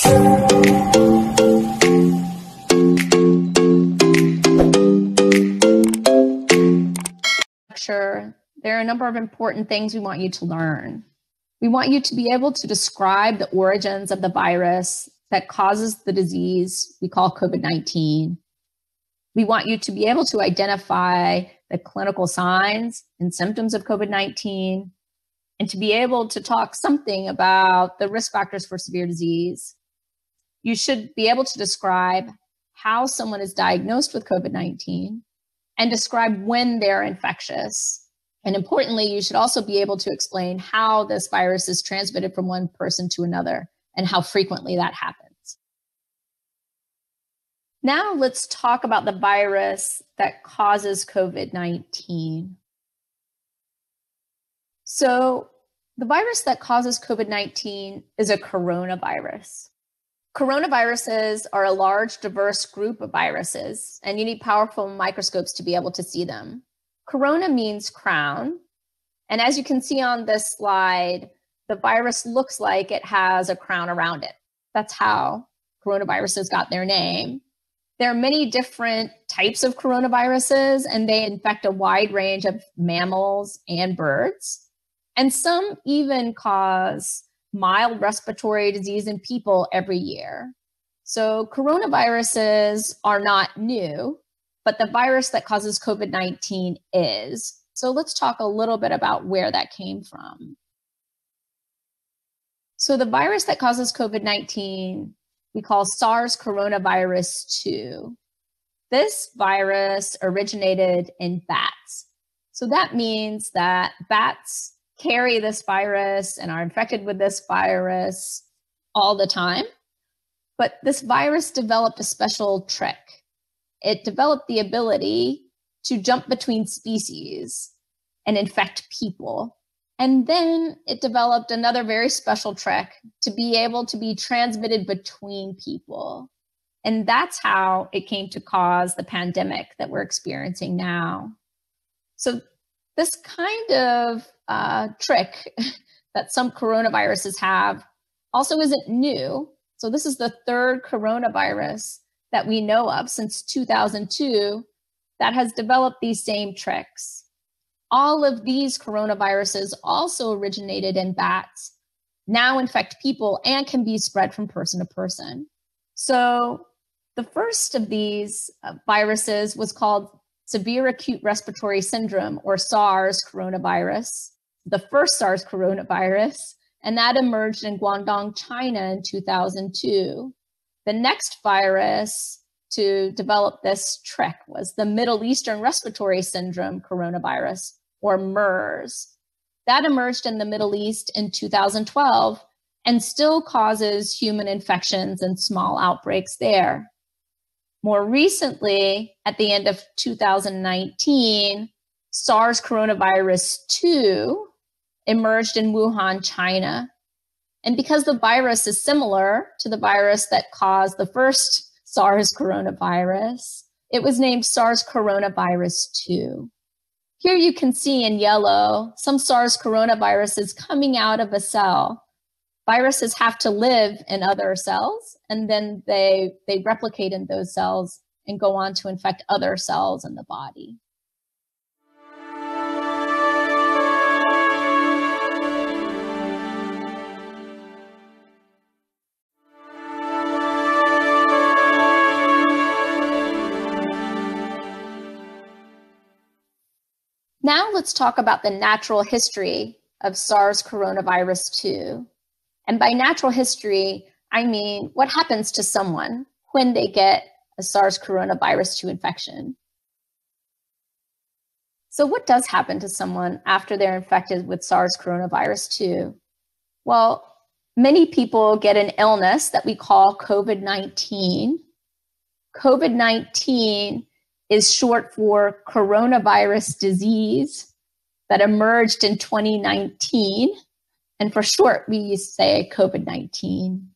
There are a number of important things we want you to learn. We want you to be able to describe the origins of the virus that causes the disease we call COVID-19. We want you to be able to identify the clinical signs and symptoms of COVID-19 and to be able to talk something about the risk factors for severe disease. You should be able to describe how someone is diagnosed with COVID-19 and describe when they're infectious. And importantly, you should also be able to explain how this virus is transmitted from one person to another and how frequently that happens. Now let's talk about the virus that causes COVID-19. So the virus that causes COVID-19 is a coronavirus. Coronaviruses are a large, diverse group of viruses, and you need powerful microscopes to be able to see them. Corona means crown, and as you can see on this slide, the virus looks like it has a crown around it. That's how coronaviruses got their name. There are many different types of coronaviruses, and they infect a wide range of mammals and birds. And some even cause mild respiratory disease in people every year. So coronaviruses are not new, but the virus that causes COVID-19 is. So let's talk a little bit about where that came from. So the virus that causes COVID-19, we call SARS coronavirus 2. This virus originated in bats. So that means that bats carry this virus and are infected with this virus all the time. But this virus developed a special trick. It developed the ability to jump between species and infect people. And then it developed another very special trick to be able to be transmitted between people. And that's how it came to cause the pandemic that we're experiencing now. So this kind of trick that some coronaviruses have also isn't new. So this is the third coronavirus that we know of since 2002 that has developed these same tricks. All of these coronaviruses also originated in bats, now infect people, and can be spread from person to person. So the first of these viruses was called severe acute respiratory syndrome, or SARS coronavirus, the first SARS coronavirus, and that emerged in Guangdong, China in 2002. The next virus to develop this trick was the Middle Eastern Respiratory Syndrome coronavirus, or MERS. That emerged in the Middle East in 2012 and still causes human infections and small outbreaks there. More recently, at the end of 2019, SARS coronavirus 2 emerged in Wuhan, China. And because the virus is similar to the virus that caused the first SARS coronavirus, it was named SARS coronavirus 2. Here you can see in yellow some SARS coronaviruses coming out of a cell. Viruses have to live in other cells, and then they replicate in those cells and go on to infect other cells in the body. Now let's talk about the natural history of SARS coronavirus 2. And by natural history, I mean what happens to someone when they get a SARS coronavirus 2 infection. So what does happen to someone after they're infected with SARS coronavirus 2? Well, many people get an illness that we call COVID-19. COVID-19 is short for coronavirus disease that emerged in 2019. And for short, we say COVID-19.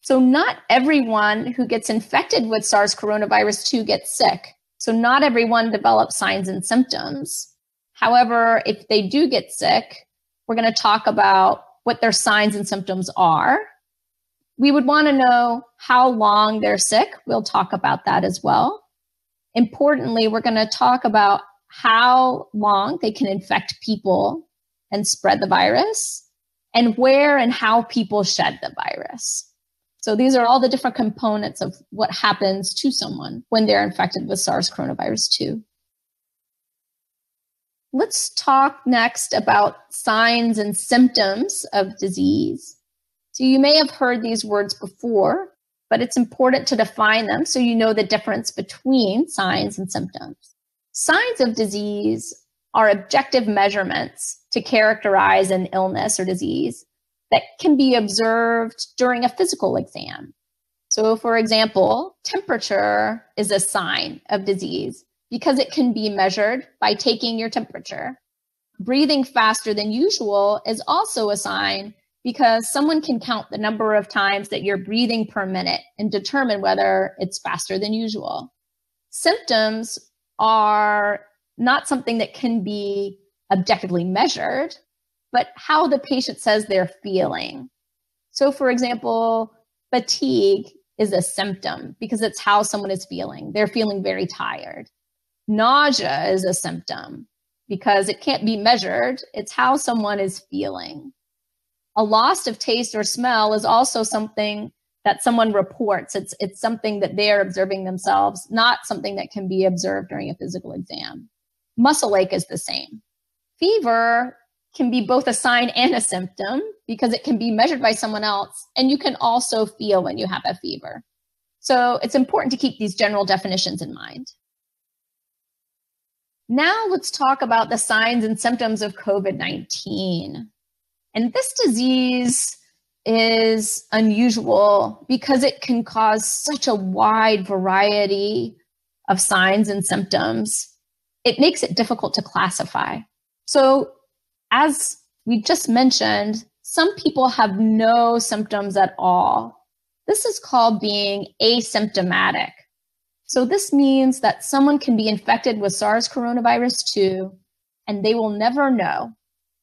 So not everyone who gets infected with SARS coronavirus 2 gets sick. So not everyone develops signs and symptoms. However, if they do get sick, we're going to talk about what their signs and symptoms are. We would want to know how long they're sick. We'll talk about that as well. Importantly, we're going to talk about how long they can infect people and spread the virus, and where and how people shed the virus. So these are all the different components of what happens to someone when they're infected with SARS coronavirus 2. Let's talk next about signs and symptoms of disease. So you may have heard these words before, but it's important to define them so you know the difference between signs and symptoms. Signs of disease are objective measurements to characterize an illness or disease that can be observed during a physical exam. So, for example, temperature is a sign of disease because it can be measured by taking your temperature. Breathing faster than usual is also a sign because someone can count the number of times that you're breathing per minute and determine whether it's faster than usual. Symptoms are not something that can be objectively measured, but how the patient says they're feeling. So, for example, fatigue is a symptom because it's how someone is feeling. They're feeling very tired. Nausea is a symptom because it can't be measured. It's how someone is feeling. A loss of taste or smell is also something that someone reports. It's something that they're observing themselves, not something that can be observed during a physical exam. Muscle ache is the same. Fever can be both a sign and a symptom because it can be measured by someone else, and you can also feel when you have a fever. So it's important to keep these general definitions in mind. Now let's talk about the signs and symptoms of COVID-19. And this disease is unusual because it can cause such a wide variety of signs and symptoms. It makes it difficult to classify. So as we just mentioned, some people have no symptoms at all. This is called being asymptomatic. So this means that someone can be infected with SARS coronavirus 2 and they will never know.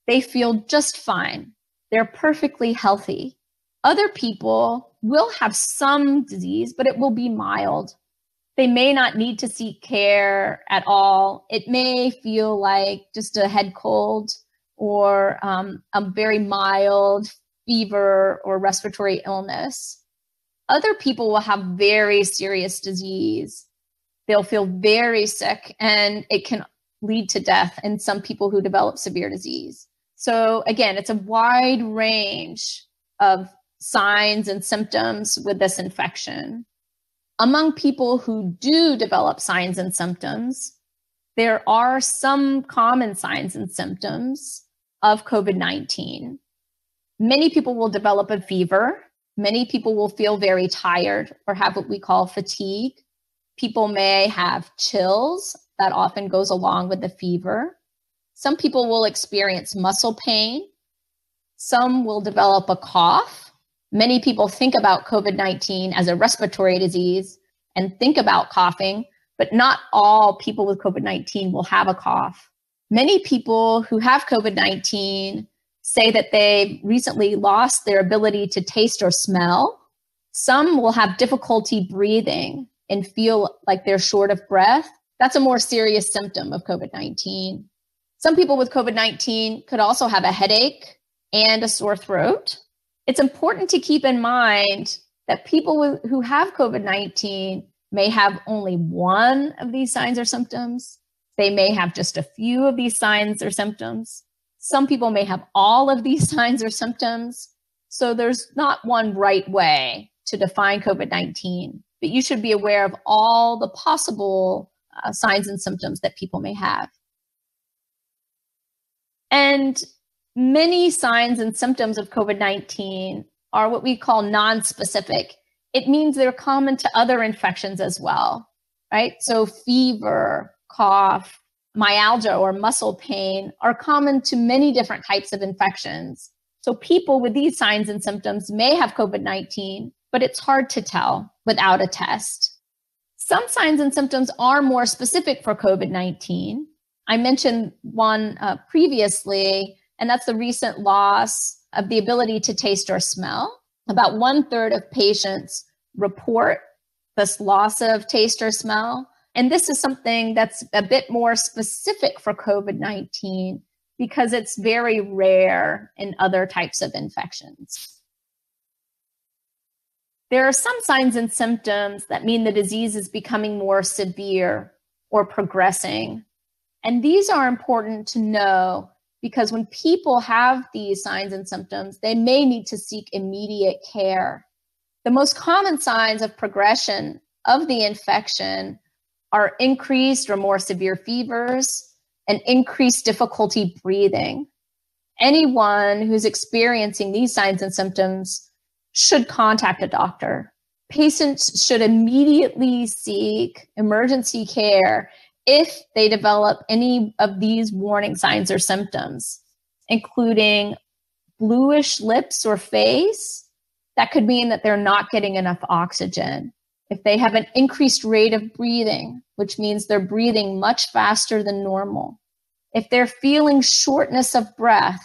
They feel just fine. They're perfectly healthy. Other people will have some disease, but it will be mild. They may not need to seek care at all. It may feel like just a head cold or a very mild fever or respiratory illness. Other people will have very serious disease. They'll feel very sick, and it can lead to death in some people who develop severe disease. So again, it's a wide range of signs and symptoms with this infection. Among people who do develop signs and symptoms, there are some common signs and symptoms of COVID-19. Many people will develop a fever. Many people will feel very tired or have what we call fatigue. People may have chills that often goes along with the fever. Some people will experience muscle pain. Some will develop a cough. Many people think about COVID-19 as a respiratory disease and think about coughing, but not all people with COVID-19 will have a cough. Many people who have COVID-19 say that they recently lost their ability to taste or smell. Some will have difficulty breathing and feel like they're short of breath. That's a more serious symptom of COVID-19. Some people with COVID-19 could also have a headache and a sore throat. It's important to keep in mind that people who have COVID-19 may have only one of these signs or symptoms. They may have just a few of these signs or symptoms. Some people may have all of these signs or symptoms. So there's not one right way to define COVID-19, but you should be aware of all the possible signs and symptoms that people may have. And many signs and symptoms of COVID-19 are what we call nonspecific. It means they're common to other infections as well, right? So fever, cough, myalgia or muscle pain are common to many different types of infections. So people with these signs and symptoms may have COVID-19, but it's hard to tell without a test. Some signs and symptoms are more specific for COVID-19. I mentioned one previously, and that's the recent loss of the ability to taste or smell. About 1/3 of patients report this loss of taste or smell. And this is something that's a bit more specific for COVID-19 because it's very rare in other types of infections. There are some signs and symptoms that mean the disease is becoming more severe or progressing. And these are important to know because when people have these signs and symptoms, they may need to seek immediate care. The most common signs of progression of the infection are increased or more severe fevers and increased difficulty breathing. Anyone who's experiencing these signs and symptoms should contact a doctor. Patients should immediately seek emergency care if they develop any of these warning signs or symptoms, including bluish lips or face. That could mean that they're not getting enough oxygen. If they have an increased rate of breathing, which means they're breathing much faster than normal. If they're feeling shortness of breath,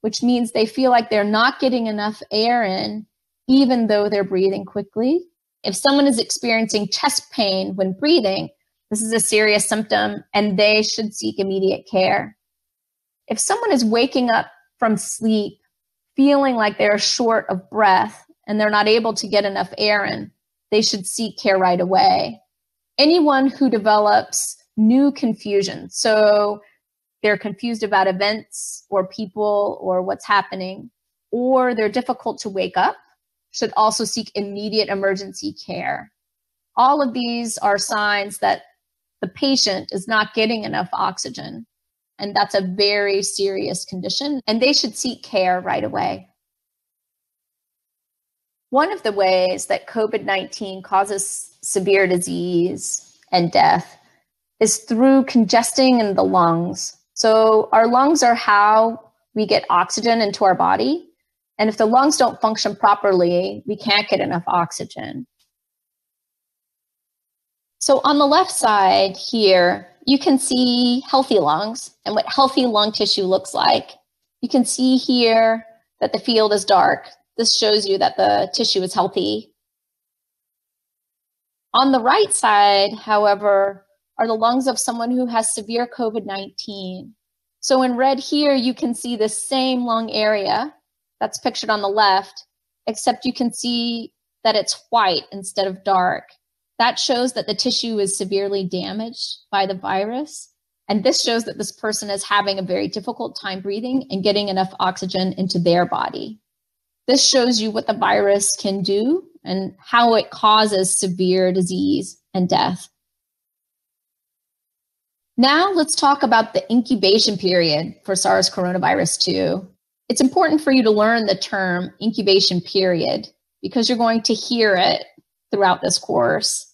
which means they feel like they're not getting enough air in, even though they're breathing quickly. If someone is experiencing chest pain when breathing, this is a serious symptom and they should seek immediate care. If someone is waking up from sleep feeling like they're short of breath and they're not able to get enough air in, they should seek care right away. Anyone who develops new confusion, so they're confused about events or people or what's happening, or they're difficult to wake up, should also seek immediate emergency care. All of these are signs that the patient is not getting enough oxygen, and that's a very serious condition, and they should seek care right away. One of the ways that COVID-19 causes severe disease and death is through congesting in the lungs. So our lungs are how we get oxygen into our body. And if the lungs don't function properly, we can't get enough oxygen. So on the left side here, you can see healthy lungs and what healthy lung tissue looks like. You can see here that the field is dark. This shows you that the tissue is healthy. On the right side, however, are the lungs of someone who has severe COVID-19. So in red here, you can see the same lung area that's pictured on the left, except you can see that it's white instead of dark. That shows that the tissue is severely damaged by the virus. And this shows that this person is having a very difficult time breathing and getting enough oxygen into their body. This shows you what the virus can do and how it causes severe disease and death. Now let's talk about the incubation period for SARS coronavirus 2. It's important for you to learn the term incubation period because you're going to hear it throughout this course.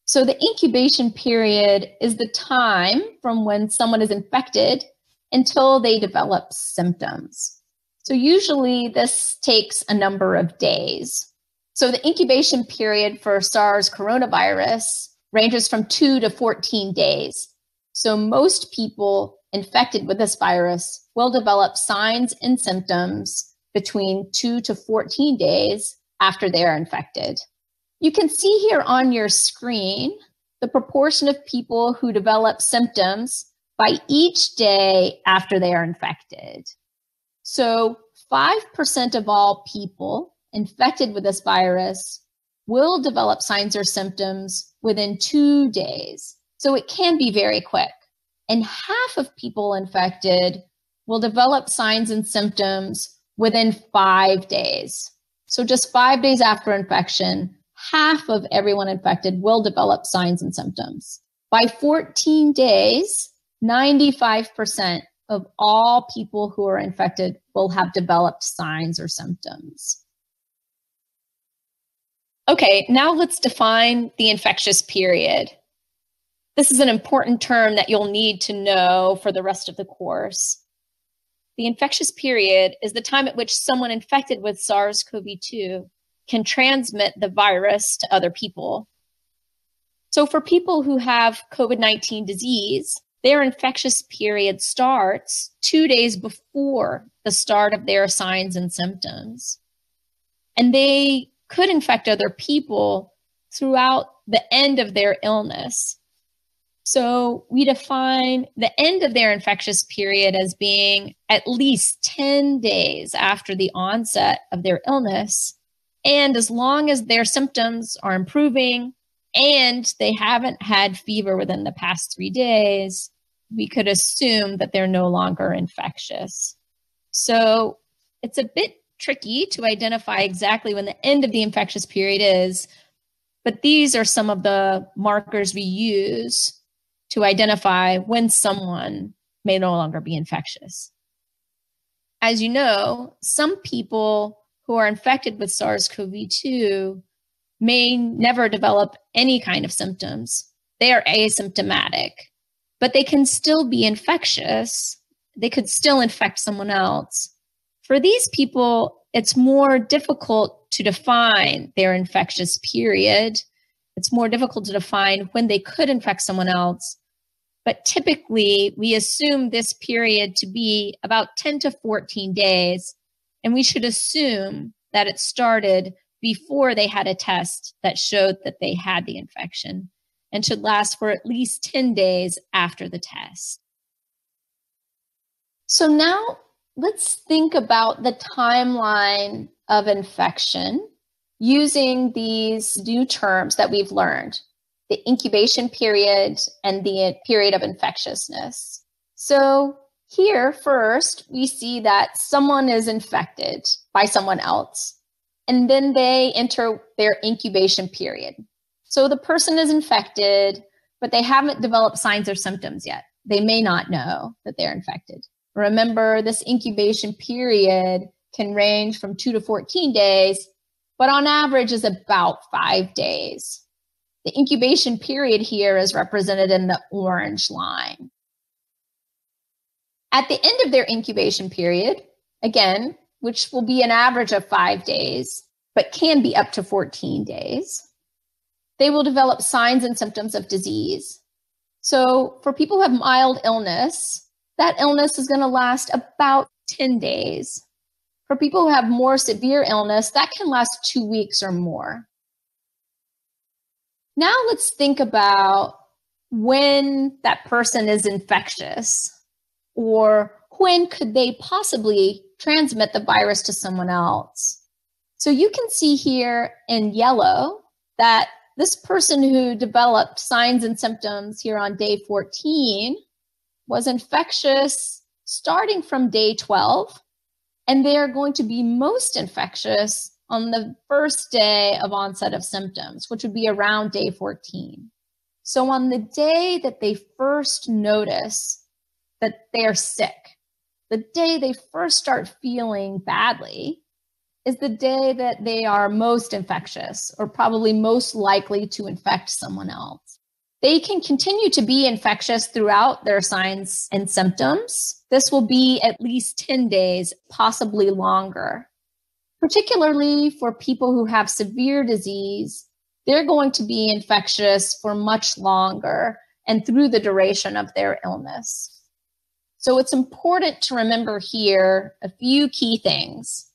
So the incubation period is the time from when someone is infected until they develop symptoms. So usually this takes a number of days. So the incubation period for SARS coronavirus ranges from 2 to 14 days. So most people infected with this virus will develop signs and symptoms between 2 to 14 days after they are infected. You can see here on your screen the proportion of people who develop symptoms by each day after they are infected. So 5% of all people infected with this virus will develop signs or symptoms within 2 days. So it can be very quick. And half of people infected will develop signs and symptoms within 5 days. So just 5 days after infection, half of everyone infected will develop signs and symptoms. By 14 days, 95% of all people who are infected will have developed signs or symptoms. Okay, now let's define the infectious period. This is an important term that you'll need to know for the rest of the course. The infectious period is the time at which someone infected with SARS-CoV-2 can transmit the virus to other people. So for people who have COVID-19 disease, their infectious period starts 2 days before the start of their signs and symptoms. and they could infect other people throughout the end of their illness. So we define the end of their infectious period as being at least 10 days after the onset of their illness. And as long as their symptoms are improving and they haven't had fever within the past 3 days, we could assume that they're no longer infectious. So it's a bit tricky to identify exactly when the end of the infectious period is, but these are some of the markers we use to identify when someone may no longer be infectious. As you know, some people who are infected with SARS-CoV-2 may never develop any kind of symptoms. They are asymptomatic, but they can still be infectious. They could still infect someone else. For these people, it's more difficult to define their infectious period. It's more difficult to define when they could infect someone else. But typically, we assume this period to be about 10 to 14 days, and we should assume that it started before they had a test that showed that they had the infection and should last for at least 10 days after the test. So now let's think about the timeline of infection using these new terms that we've learned, the incubation period and the period of infectiousness. So here first, we see that someone is infected by someone else, and then they enter their incubation period. So the person is infected, but they haven't developed signs or symptoms yet. They may not know that they're infected. Remember, this incubation period can range from 2 to 14 days, but on average is about 5 days. The incubation period here is represented in the orange line. At the end of their incubation period, again, which will be an average of 5 days, but can be up to 14 days, they will develop signs and symptoms of disease. So for people who have mild illness, that illness is going to last about 10 days. For people who have more severe illness, that can last 2 weeks or more. Now let's think about when that person is infectious, or when could they possibly transmit the virus to someone else. So you can see here in yellow that this person who developed signs and symptoms here on day 14 was infectious starting from day 12, and they are going to be most infectious on the first day of onset of symptoms, which would be around day 14. So on the day that they first notice that they're sick, the day they first start feeling badly, is the day that they are most infectious, or probably most likely to infect someone else. They can continue to be infectious throughout their signs and symptoms. This will be at least 10 days, possibly longer. Particularly for people who have severe disease, they're going to be infectious for much longer and through the duration of their illness. So it's important to remember here a few key things.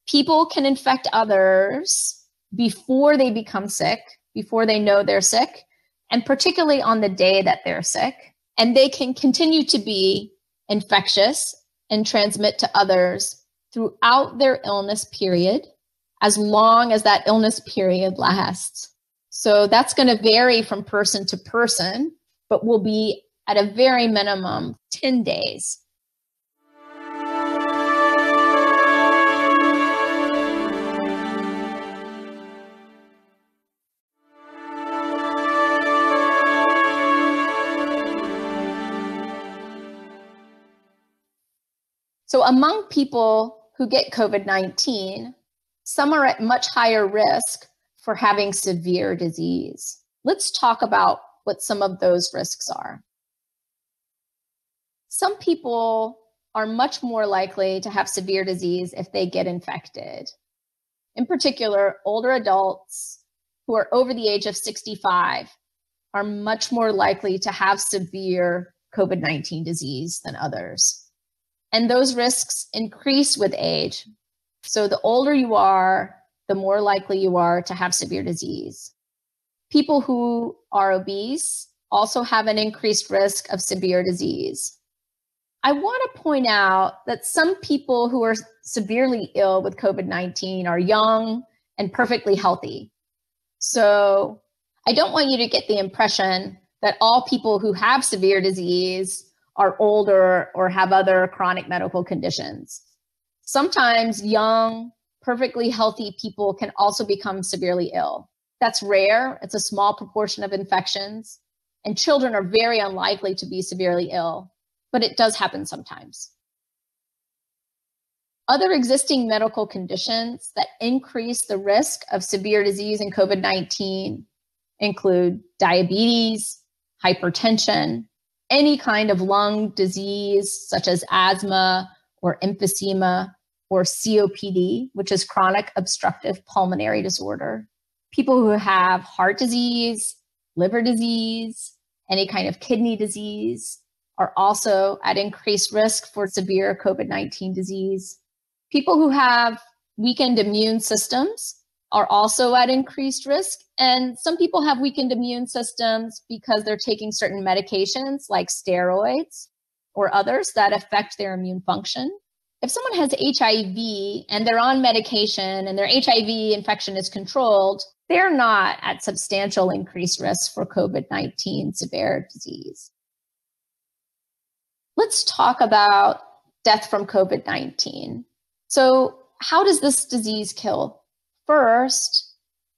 People can infect others before they become sick, before they know they're sick, and particularly on the day that they're sick. And they can continue to be infectious and transmit to others throughout their illness period, as long as that illness period lasts. So that's going to vary from person to person, but will be at a very minimum 10 days. So among people who get COVID-19, some are at much higher risk for having severe disease. Let's talk about what some of those risks are. Some people are much more likely to have severe disease if they get infected. In particular, older adults who are over the age of 65 are much more likely to have severe COVID-19 disease than others. And those risks increase with age. So the older you are, the more likely you are to have severe disease. People who are obese also have an increased risk of severe disease. I want to point out that some people who are severely ill with COVID-19 are young and perfectly healthy. So I don't want you to get the impression that all people who have severe disease are older or have other chronic medical conditions. Sometimes young, perfectly healthy people can also become severely ill. That's rare. It's a small proportion of infections, and children are very unlikely to be severely ill, but it does happen sometimes. Other existing medical conditions that increase the risk of severe disease in COVID-19 include diabetes, hypertension, any kind of lung disease such as asthma or emphysema or COPD, which is chronic obstructive pulmonary disorder. People who have heart disease, liver disease, any kind of kidney disease are also at increased risk for severe COVID-19 disease. People who have weakened immune systems are also at increased risk. And some people have weakened immune systems because they're taking certain medications like steroids or others that affect their immune function. If someone has HIV and they're on medication and their HIV infection is controlled, they're not at substantial increased risk for COVID-19 severe disease. Let's talk about death from COVID-19. So how does this disease kill? First,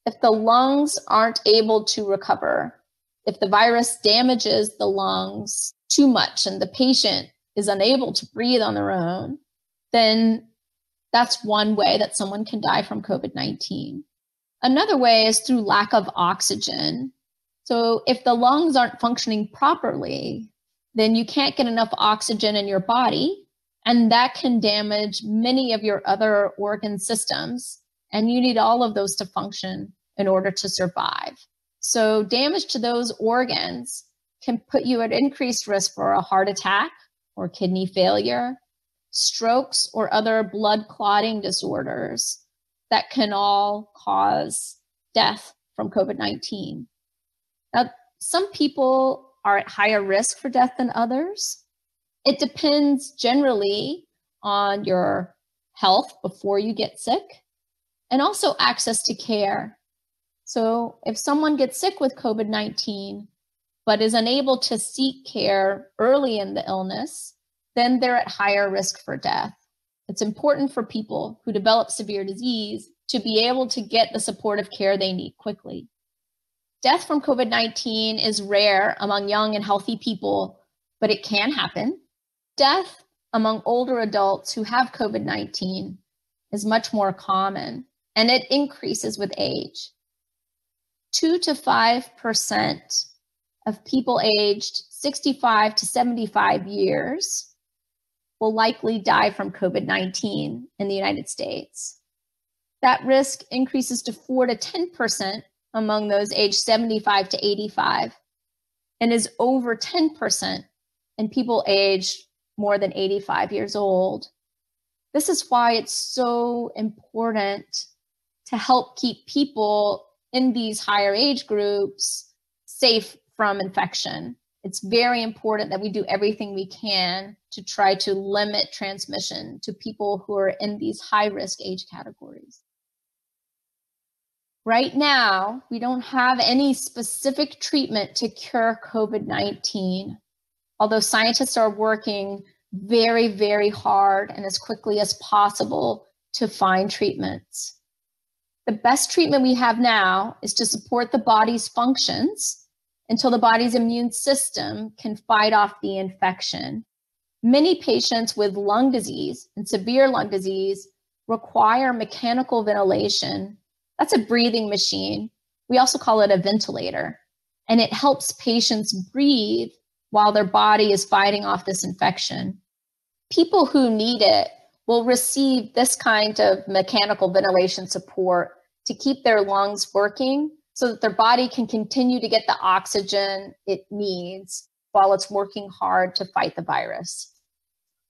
if the lungs aren't able to recover, if the virus damages the lungs too much and the patient is unable to breathe on their own, then that's one way that someone can die from COVID-19. Another way is through lack of oxygen. So if the lungs aren't functioning properly, then you can't get enough oxygen in your body, and that can damage many of your other organ systems, and you need all of those to function in order to survive. So damage to those organs can put you at increased risk for a heart attack or kidney failure, strokes, or other blood clotting disorders that can all cause death from COVID-19. Now, some people are at higher risk for death than others. It depends generally on your health before you get sick and also access to care. So if someone gets sick with COVID-19 but is unable to seek care early in the illness, then they're at higher risk for death. It's important for people who develop severe disease to be able to get the supportive care they need quickly. Death from COVID-19 is rare among young and healthy people, but it can happen. Death among older adults who have COVID-19 is much more common, and it increases with age. 2 to 5% of people aged 65 to 75 years will likely die from COVID-19 in the United States. That risk increases to 4 to 10% among those aged 75 to 85 and is over 10% in people aged more than 85 years old. This is why it's so important to help keep people in these higher age groups safe from infection. It's very important that we do everything we can to try to limit transmission to people who are in these high-risk age categories. Right now, we don't have any specific treatment to cure COVID-19, although scientists are working very, very hard and as quickly as possible to find treatments. The best treatment we have now is to support the body's functions until the body's immune system can fight off the infection. Many patients with lung disease and severe lung disease require mechanical ventilation. That's a breathing machine. We also call it a ventilator, and it helps patients breathe while their body is fighting off this infection. People who need it will receive this kind of mechanical ventilation support to keep their lungs working so that their body can continue to get the oxygen it needs while it's working hard to fight the virus.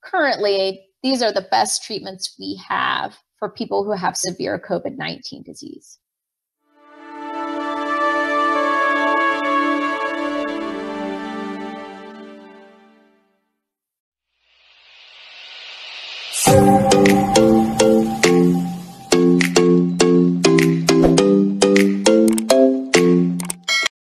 Currently, these are the best treatments we have for people who have severe COVID-19 disease.